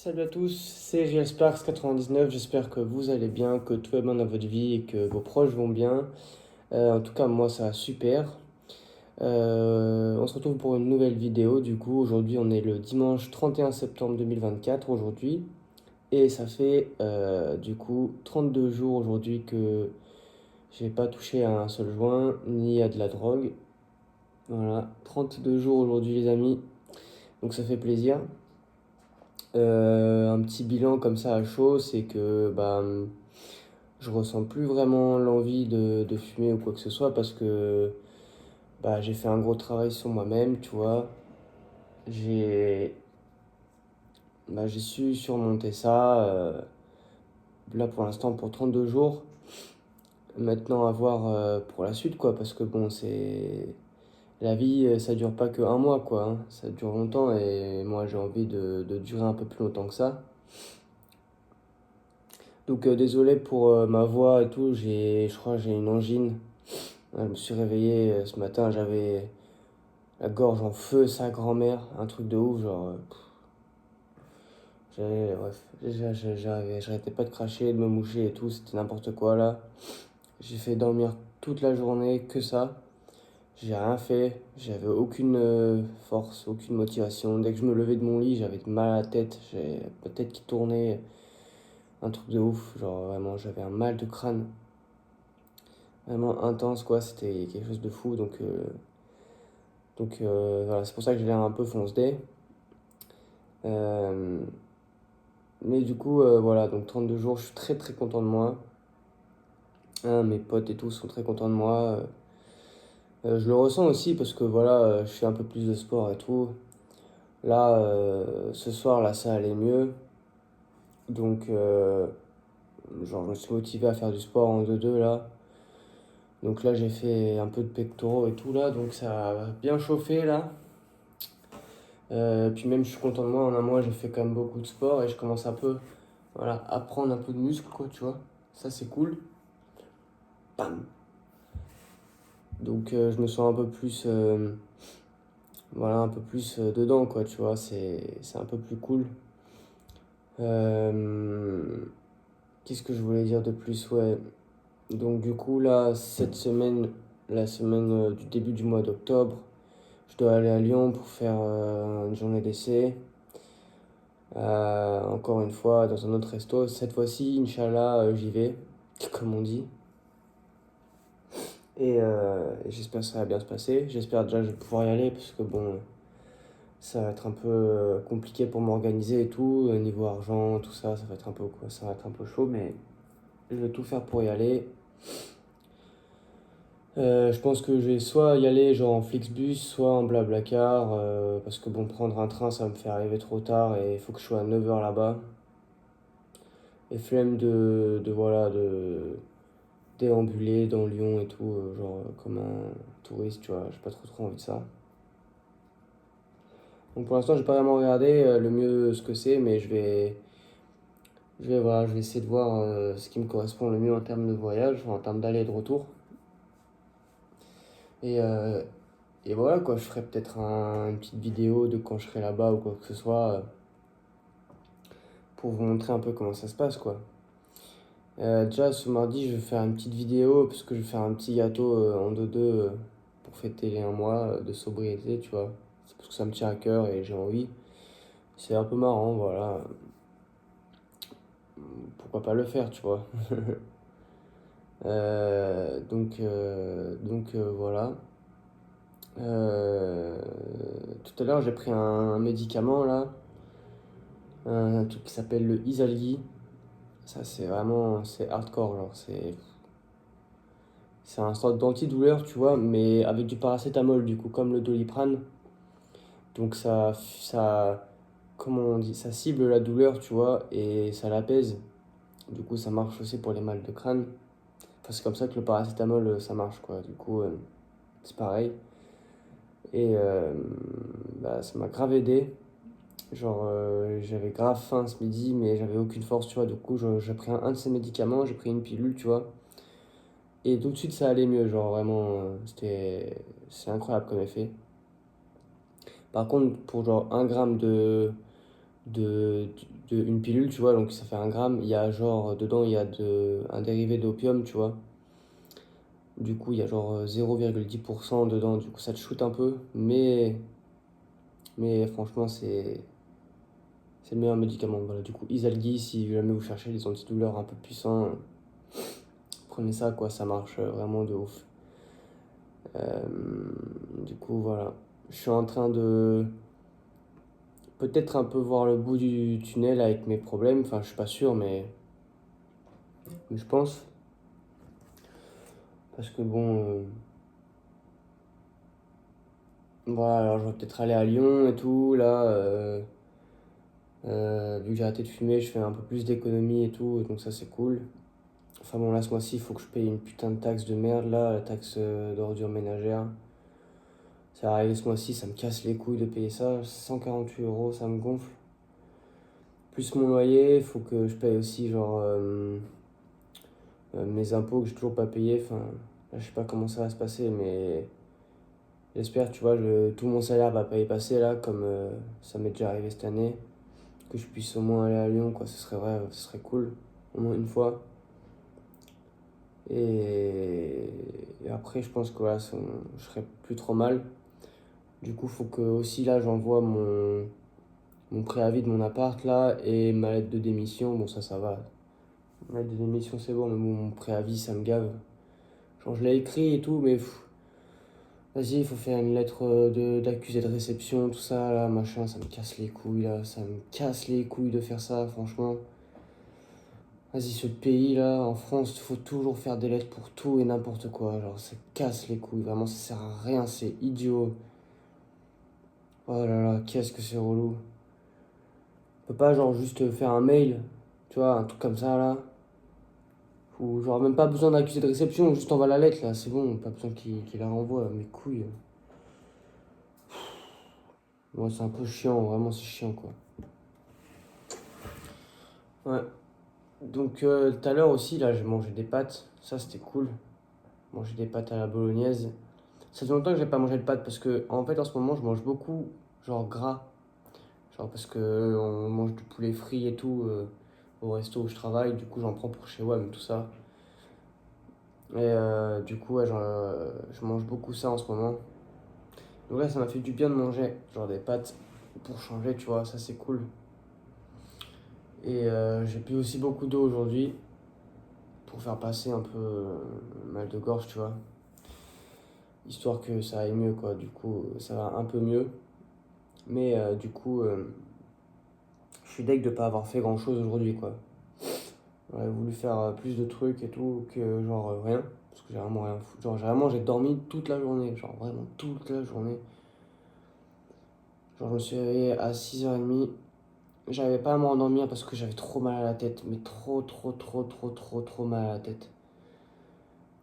Salut à tous, c'est Real Sparks 99. J'espère que vous allez bien, que tout va bien dans votre vie et que vos proches vont bien. En tout cas, moi ça va super. On se retrouve pour une nouvelle vidéo. Du coup, aujourd'hui, on est le dimanche 31 septembre 2024 aujourd'hui. Et ça fait du coup 32 jours aujourd'hui que j'ai pas touché à un seul joint ni à de la drogue. Voilà, 32 jours aujourd'hui, les amis. Donc ça fait plaisir. Un petit bilan comme ça à chaud, c'est que je ressens plus vraiment l'envie de fumer ou quoi que ce soit parce que j'ai fait un gros travail sur moi-même, tu vois. J'ai j'ai su surmonter ça. Là pour l'instant pour 32 jours. Maintenant à voir pour la suite quoi parce que bon c'est la vie ça dure pas que un mois quoi, hein. Ça dure longtemps et moi j'ai envie de durer un peu plus longtemps que ça. Donc désolé pour ma voix et tout, je crois que j'ai une angine. Je me suis réveillé ce matin, j'avais la gorge en feu, sa grand-mère, un truc de ouf, genre. Bref, j'arrêtais pas de cracher, de me moucher et tout, c'était n'importe quoi là. J'ai fait dormir toute la journée, que ça. J'ai rien fait, j'avais aucune force, aucune motivation. Dès que je me levais de mon lit, j'avais mal à la tête, j'avais la tête qui tournait, un truc de ouf, genre vraiment, j'avais un mal de crâne. Vraiment intense quoi, c'était quelque chose de fou voilà, c'est pour ça que j'ai l'air un peu fonce-dé. Euh, mais du coup voilà, donc 32 jours, je suis très très content de moi. Hein, mes potes et tout sont très contents de moi. Je le ressens aussi parce que voilà, je fais un peu plus de sport et tout. Là, ce soir, là, ça allait mieux. Donc, genre, je me suis motivé à faire du sport en 2-2 là. Donc là, j'ai fait un peu de pectoraux et tout là, donc ça a bien chauffé là. Puis même, je suis content de moi. En un mois, j'ai fait quand même beaucoup de sport et je commence un peu, voilà, à prendre un peu de muscle, quoi, tu vois. Ça, c'est cool. Bam. Donc, je me sens un peu plus, voilà, un peu plus dedans, quoi, tu vois. C'est un peu plus cool. Euh, Qu'est-ce que je voulais dire de plus? Ouais. Donc, du coup, là, cette semaine, la semaine du début du mois d'octobre, je dois aller à Lyon pour faire une journée d'essai. Encore une fois, dans un autre resto. Cette fois-ci, Inch'Allah, j'y vais, comme on dit. Et j'espère que ça va bien se passer. J'espère déjà que je vais pouvoir y aller parce que bon, ça va être un peu compliqué pour m'organiser et tout. Niveau argent, tout ça, ça va être un peu quoi, ça va être un peu chaud, mais je vais tout faire pour y aller. Je pense que je vais soit y aller genre en Flixbus, soit en Blablacar, parce que bon, prendre un train, ça va me faire arriver trop tard et il faut que je sois à 9h là-bas. Et flemme voilà, de déambuler dans Lyon et tout, genre comme un touriste, tu vois, j'ai pas trop envie de ça. Donc pour l'instant, j'ai pas vraiment regardé le mieux ce que c'est, mais voilà, je vais essayer de voir ce qui me correspond le mieux en termes de voyage, enfin, en termes d'aller et de retour. Et, euh, et voilà quoi, je ferai peut-être une petite vidéo de quand je serai là-bas ou quoi que ce soit pour vous montrer un peu comment ça se passe quoi. Déjà ce mardi, je vais faire une petite vidéo parce que je vais faire un petit gâteau en 2-2 pour fêter les un mois de sobriété, tu vois. C'est parce que ça me tient à cœur et j'ai envie. C'est un peu marrant, voilà. Pourquoi pas le faire, tu vois. Voilà. Euh, Tout à l'heure, j'ai pris un médicament là, un truc qui s'appelle le Isalgi. Ça, c'est vraiment, c'est hardcore, genre, c'est un sorte d'antidouleur, tu vois, mais avec du paracétamol, du coup, comme le Doliprane. Donc comment on dit, ça cible la douleur, tu vois, et ça l'apaise. Du coup, ça marche aussi pour les mal de crâne. Enfin, c'est comme ça que le paracétamol, ça marche, quoi. Du coup, c'est pareil. Et ça m'a grave aidé. Genre, j'avais grave faim ce midi, mais j'avais aucune force, tu vois. Du coup, j'ai pris un de ces médicaments, j'ai pris une pilule, tu vois. Et tout de suite, ça allait mieux. Genre, vraiment, c'est incroyable comme effet. Par contre, pour genre 1 gramme de, une pilule, tu vois, donc ça fait 1 gramme. Il y a genre, dedans, il y a un dérivé d'opium, tu vois. Du coup, il y a genre 0,10% dedans, du coup, ça te shoot un peu. Mais franchement, c'est le meilleur médicament. Voilà, du coup, Isalgi, si jamais vous cherchez des antidouleurs un peu puissants, prenez ça, quoi, ça marche vraiment de ouf. Euh, du coup, voilà. Je suis en train de peut-être un peu voir le bout du tunnel avec mes problèmes. Enfin, je suis pas sûr, mais je pense. Parce que bon, voilà, alors je vais peut-être aller à Lyon et tout. Là, vu que j'ai arrêté de fumer, je fais un peu plus d'économie et tout. Donc ça, c'est cool. Enfin bon, là, ce mois-ci, il faut que je paye une putain de taxe de merde, là, la taxe d'ordure ménagère. Ça va arriver ce mois-ci, ça me casse les couilles de payer ça. 148 euros, ça me gonfle. Plus mon loyer, il faut que je paye aussi, genre, mes impôts que j'ai toujours pas payé. Enfin, là, je sais pas comment ça va se passer, mais j'espère, tu vois, tout mon salaire va pas y passer, là, comme ça m'est déjà arrivé cette année. Que je puisse au moins aller à Lyon, quoi, ce serait cool. Au moins une fois. Et après, je pense que voilà, je serais plus trop mal. Du coup, faut que aussi là, j'envoie mon préavis de mon appart là et ma lettre de démission. Bon, ça va. Ma lettre de démission, c'est bon, mais bon, mon préavis, ça me gave. Genre, je l'ai écrit et tout, mais vas-y, il faut faire une lettre d'accusé de réception, tout ça, là, machin, ça me casse les couilles, là. Ça me casse les couilles de faire ça, franchement. Vas-y, ce pays là, en France, il faut toujours faire des lettres pour tout et n'importe quoi. Genre, ça casse les couilles, vraiment, ça sert à rien, c'est idiot. Oh là là, qu'est-ce que c'est relou. On peut pas, genre, juste faire un mail, tu vois, un truc comme ça là. Ou genre, même pas besoin d'accusé de réception, juste envoie la lettre là, c'est bon, pas besoin qu'il la renvoie, mes couilles. Ouais, c'est un peu chiant, vraiment, c'est chiant quoi. Ouais. Donc, tout à l'heure aussi, là, j'ai mangé des pâtes, ça c'était cool. Manger des pâtes à la bolognaise. Ça fait longtemps que j'ai pas mangé de pâtes parce que en fait en ce moment je mange beaucoup genre gras. Genre parce que on mange du poulet frit et tout au resto où je travaille, du coup j'en prends pour chez WAM et tout ça. Et du coup ouais, je mange beaucoup ça en ce moment. Donc là ça m'a fait du bien de manger genre des pâtes pour changer, tu vois, ça c'est cool. Et j'ai bu aussi beaucoup d'eau aujourd'hui pour faire passer un peu mal de gorge, tu vois. Histoire que ça aille mieux quoi, du coup ça va un peu mieux. Mais du coup, je suis deg de pas avoir fait grand chose aujourd'hui quoi. J'aurais voulu faire plus de trucs et tout que genre rien. Parce que j'ai vraiment rien foutu. Genre j'ai dormi toute la journée. Genre vraiment toute la journée. Genre je me suis réveillé à 6h30. J'arrivais pas à me rendormir parce que j'avais trop mal à la tête. Mais trop mal à la tête.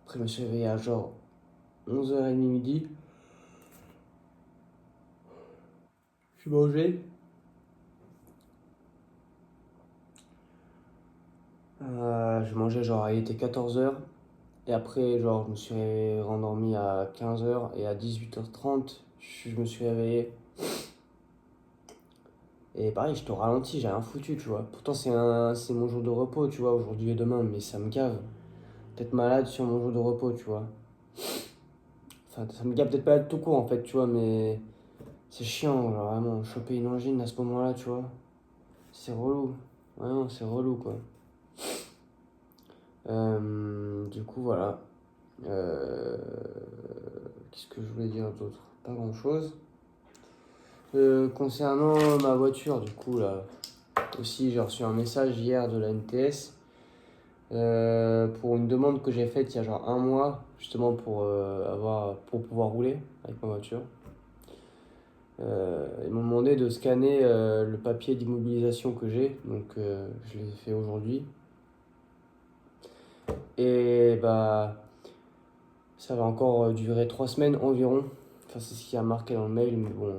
Après je me suis réveillé à genre 11h30 midi. J'ai mangé. J'ai mangé genre il était 14h. Et après, genre, je me suis rendormi à 15h et à 18h30, je me suis réveillé. Et pareil, j'étais au ralenti, j'ai rien foutu, tu vois. Pourtant, c'est mon jour de repos, tu vois, aujourd'hui et demain, mais ça me gave. Peut-être malade sur mon jour de repos, tu vois. Enfin, ça me gave peut-être pas être tout court, en fait, tu vois, mais c'est chiant, genre, vraiment, choper une angine à ce moment-là, tu vois. C'est relou. Vraiment, c'est relou, quoi. Du coup, voilà. Euh, Qu'est-ce que je voulais dire d'autre? Pas grand-chose. Concernant ma voiture, du coup, là, aussi, j'ai reçu un message hier de la NTS pour une demande que j'ai faite il y a genre 1 mois, justement pour pouvoir rouler avec ma voiture. Ils m'ont demandé de scanner le papier d'immobilisation que j'ai, donc je l'ai fait aujourd'hui. Et bah, ça va encore durer 3 semaines environ. Enfin, c'est ce qui a marqué dans le mail, mais bon,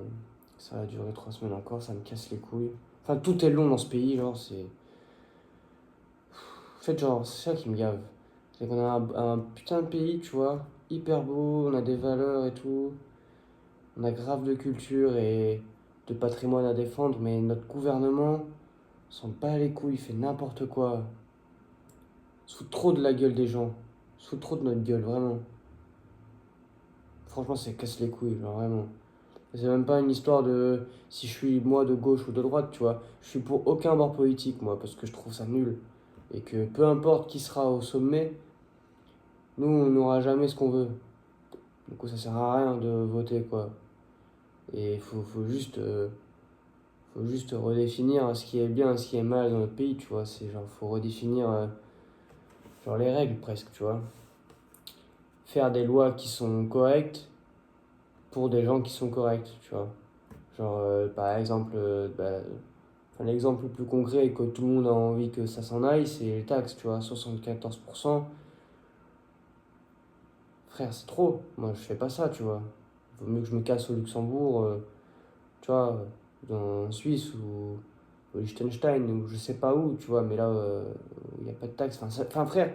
ça va durer 3 semaines encore, ça me casse les couilles. Enfin, tout est long dans ce pays, genre, c'est. En fait, genre, c'est ça qui me gave. C'est qu'on a un putain de pays, tu vois, hyper beau, on a des valeurs et tout. On a grave de culture et de patrimoine à défendre, mais notre gouvernement s'en bat les couilles, il fait n'importe quoi. Il se fout trop de la gueule des gens. Il se fout trop de notre gueule, vraiment. Franchement, ça casse les couilles, genre vraiment. C'est même pas une histoire de si je suis moi de gauche ou de droite, tu vois. Je suis pour aucun bord politique, moi, parce que je trouve ça nul. Et que peu importe qui sera au sommet, nous, on n'aura jamais ce qu'on veut. Du coup, ça sert à rien de voter, quoi. Et faut juste redéfinir ce qui est bien, ce qui est mal dans notre pays, tu vois. C'est genre, faut redéfinir genre les règles presque, tu vois. Faire des lois qui sont correctes pour des gens qui sont corrects, tu vois. Genre, par exemple, enfin, l'exemple le plus concret et que tout le monde a envie que ça s'en aille, c'est les taxes, tu vois, 74%. Frère, c'est trop. Moi, je fais pas ça, tu vois. Vaut mieux que je me casse au Luxembourg, tu vois, en Suisse ou au Liechtenstein ou je sais pas où, tu vois, mais là, il n'y a pas de taxes. Enfin, frère,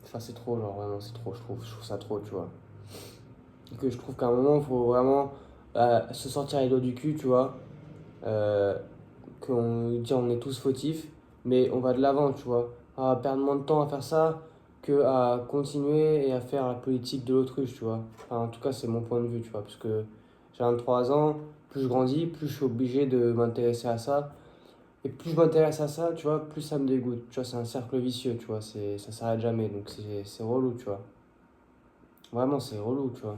enfin, c'est trop, genre, vraiment, c'est trop, je trouve ça trop, tu vois. Et que je trouve qu'à un moment, il faut vraiment se sortir les doigts du cul, tu vois. Euh, qu'on dit on est tous fautifs, mais on va de l'avant, tu vois. À perdre moins de temps à faire ça que à continuer et à faire la politique de l'autruche, tu vois. Enfin, en tout cas, c'est mon point de vue, tu vois, parce que j'ai 23 ans, plus je grandis, plus je suis obligé de m'intéresser à ça. Et plus je m'intéresse à ça, tu vois, plus ça me dégoûte. Tu vois, c'est un cercle vicieux, tu vois, ça s'arrête jamais, donc c'est relou, tu vois. Vraiment, c'est relou, tu vois.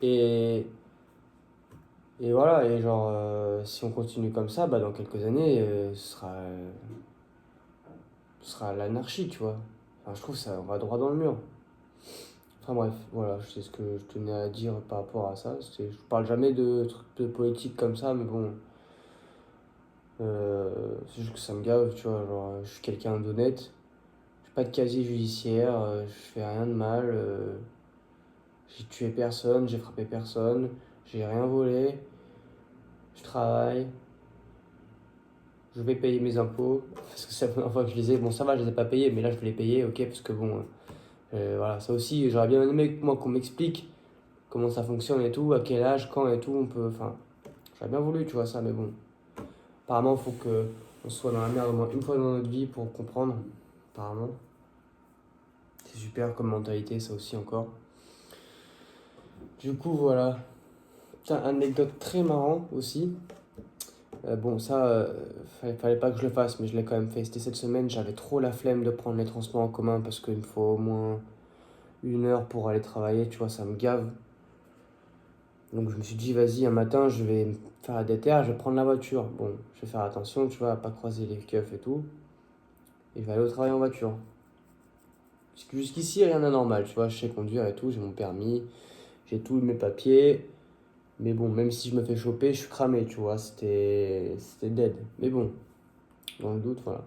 Et, et voilà, et genre, si on continue comme ça, bah, dans quelques années, ce sera l'anarchie, tu vois. Enfin, je trouve ça, on va droit dans le mur. Enfin bref, voilà, c'est ce que je tenais à dire par rapport à ça. Je parle jamais de trucs de politique comme ça, mais bon, c'est juste que ça me gave, tu vois. Genre, je suis quelqu'un d'honnête, j'ai pas de casier judiciaire, je fais rien de mal, j'ai tué personne, j'ai frappé personne, j'ai rien volé, je travaille, je vais payer mes impôts, parce que c'est la première fois que je les ai. Bon, ça va, je les ai pas payés, mais là je vais les payer, ok, parce que bon. Voilà, ça aussi, j'aurais bien aimé moi qu'on m'explique comment ça fonctionne et tout, à quel âge, quand et tout, on peut. Enfin, j'aurais bien voulu, tu vois ça, mais bon. Apparemment, il faut que on soit dans la merde au moins une fois dans notre vie pour comprendre. Apparemment. C'est super comme mentalité, ça aussi encore. Du coup, voilà. Putain, anecdote très marrant aussi. Bon, ça, fallait pas que je le fasse, mais je l'ai quand même fait. C'était cette semaine, j'avais trop la flemme de prendre les transports en commun parce qu'il me faut au moins 1 heure pour aller travailler, tu vois, ça me gave. Donc je me suis dit, vas-y, un matin, je vais me faire la DTR, je vais prendre la voiture. Bon, je vais faire attention, tu vois, à pas croiser les keufs et tout. Et je vais aller au travail en voiture. Parce que jusqu'ici, rien d'anormal, tu vois, je sais conduire et tout, j'ai mon permis, j'ai tous mes papiers. Mais bon, même si je me fais choper, je suis cramé, tu vois, c'était dead. Mais bon, dans le doute, voilà.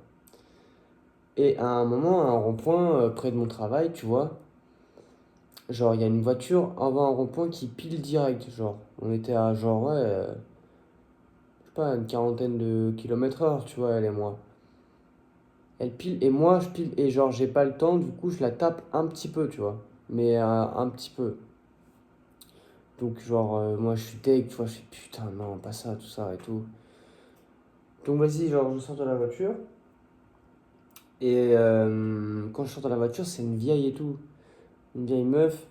Et à un moment, à un rond-point près de mon travail, tu vois, genre, il y a une voiture avant un rond-point qui pile direct, genre. On était à genre, ouais, je sais pas, une quarantaine de kilomètres heure, tu vois, elle et moi. Elle pile et moi je pile et genre j'ai pas le temps, du coup je la tape un petit peu, tu vois. Mais un petit peu. Donc genre moi je suis take, tu vois, je fais putain non, pas ça, tout ça et tout. Donc vas-y, genre je sors de la voiture. Et quand je sors de la voiture, c'est une vieille et tout. Une vieille meuf.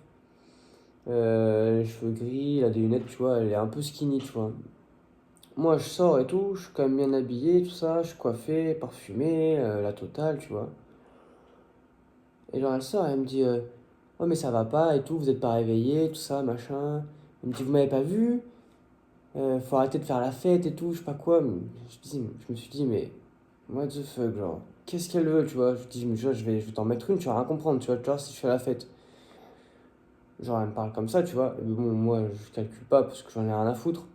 Les cheveux gris, elle a des lunettes, tu vois, elle est un peu skinny, tu vois. Moi je sors et tout, je suis quand même bien habillé, tout ça, je suis coiffé, parfumé, la totale, tu vois. Et genre elle sort, elle me dit oh mais ça va pas et tout, vous êtes pas réveillé, tout ça, machin. Elle me dit vous m'avez pas vu, faut arrêter de faire la fête et tout, je sais pas quoi. Mais je me suis dit mais what the fuck, genre, qu'est-ce qu'elle veut, tu vois. Je dis mais je vais t'en mettre une, tu vas rien comprendre, tu vois, si je fais la fête. Genre elle me parle comme ça, tu vois. Mais bon, moi je calcule pas parce que j'en ai rien à foutre.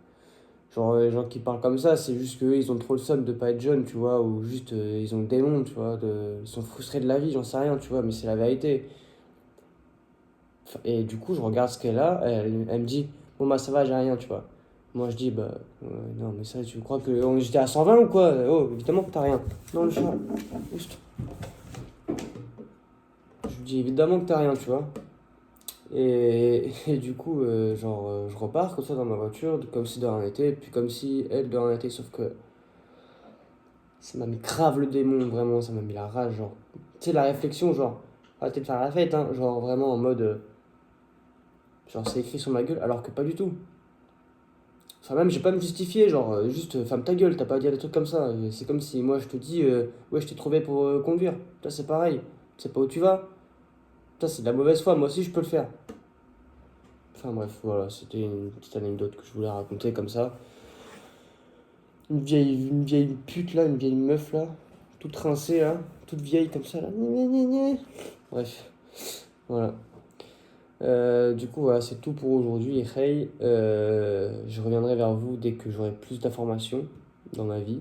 Genre les gens qui parlent comme ça, c'est juste qu'eux ils ont trop le seum de pas être jeunes, tu vois, ou juste ils ont le démon, tu vois, ils sont frustrés de la vie, j'en sais rien, tu vois, mais c'est la vérité. Et du coup, je regarde ce qu'elle a. Elle me dit, bon, bah ça va, j'ai rien, tu vois. Moi, je dis, bah, non, mais ça, tu crois que j'étais à 120 ou quoi? Oh, évidemment que t'as rien. Non, le chat, juste. Je lui dis, évidemment que t'as rien, tu vois. Et du coup, je repars comme ça dans ma voiture, comme si de rien n'était, puis comme si elle de rien n'était, sauf que ça m'a mis grave le démon, vraiment, ça m'a mis la rage, genre. Tu sais, la réflexion, genre, arrêtez de faire la fête, hein, genre vraiment en mode, genre c'est écrit sur ma gueule, alors que pas du tout. Enfin, même, j'ai pas à me justifier, genre, juste ferme ta gueule, t'as pas à dire des trucs comme ça. C'est comme si moi je te dis, ouais, je t'ai trouvé pour conduire. Toi, c'est pareil, tu sais pas où tu vas. Toi, c'est de la mauvaise foi, moi aussi je peux le faire. Enfin, bref, voilà, c'était une petite anecdote que je voulais raconter comme ça. Une vieille pute là, une vieille meuf là, toute rincée là, toute vieille comme ça là. Gna, gna, gna, gna. Bref, voilà. Du coup, voilà, c'est tout pour aujourd'hui, les Hey. Je reviendrai vers vous dès que j'aurai plus d'informations dans ma vie.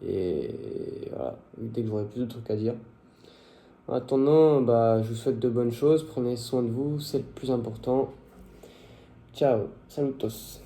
Et voilà, dès que j'aurai plus de trucs à dire. En attendant, bah, je vous souhaite de bonnes choses. Prenez soin de vous, c'est le plus important. Ciao, salutos.